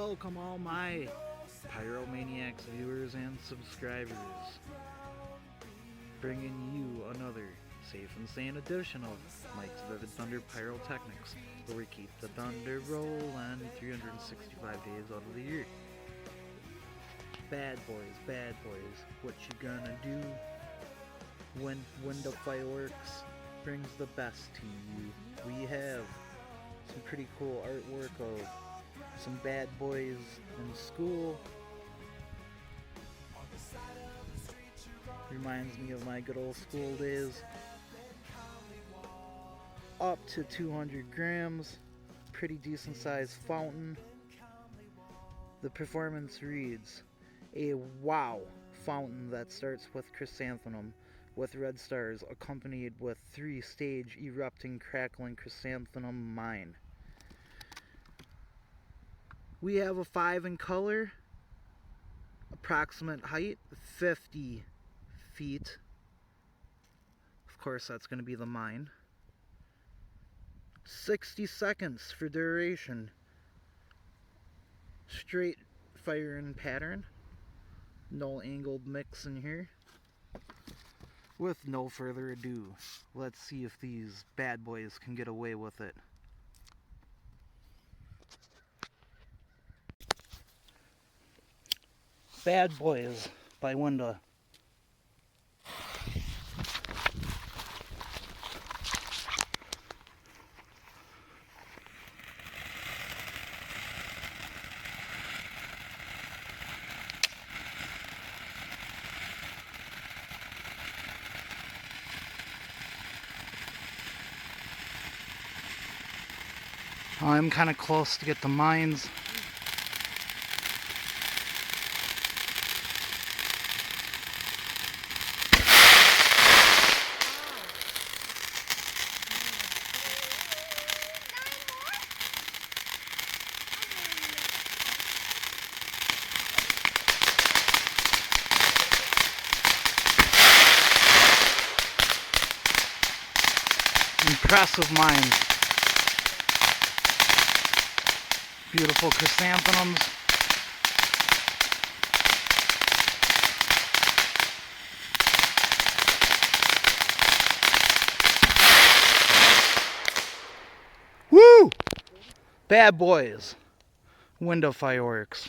welcome all my Pyromaniacs viewers and subscribers, bringing you another safe and sane edition of Mike's Vivid Thunder Pyrotechnics, where we keep the thunder rolling 365 days out of the year. Bad boys, what you gonna do when Winda Fireworks brings the best to you? We have some pretty cool artwork of some bad boys in school. Reminds me of my good old school days. Up to 200 grams, pretty decent sized fountain. The performance reads, a wow fountain that starts with chrysanthemum with red stars, accompanied with 3-stage erupting crackling chrysanthemum mine. We have a 5 in color, approximate height 50 feet. Of course, that's going to be the mine. 60 seconds for duration. Straight firing pattern. No angled mix in here. With no further ado, let's see if these bad boys can get away with it. Bad Boys by Winda. I'm kind of close to get the mines. Impressive mines. Beautiful chrysanthemums. Woo! Bad Boys. Winda Fireworks.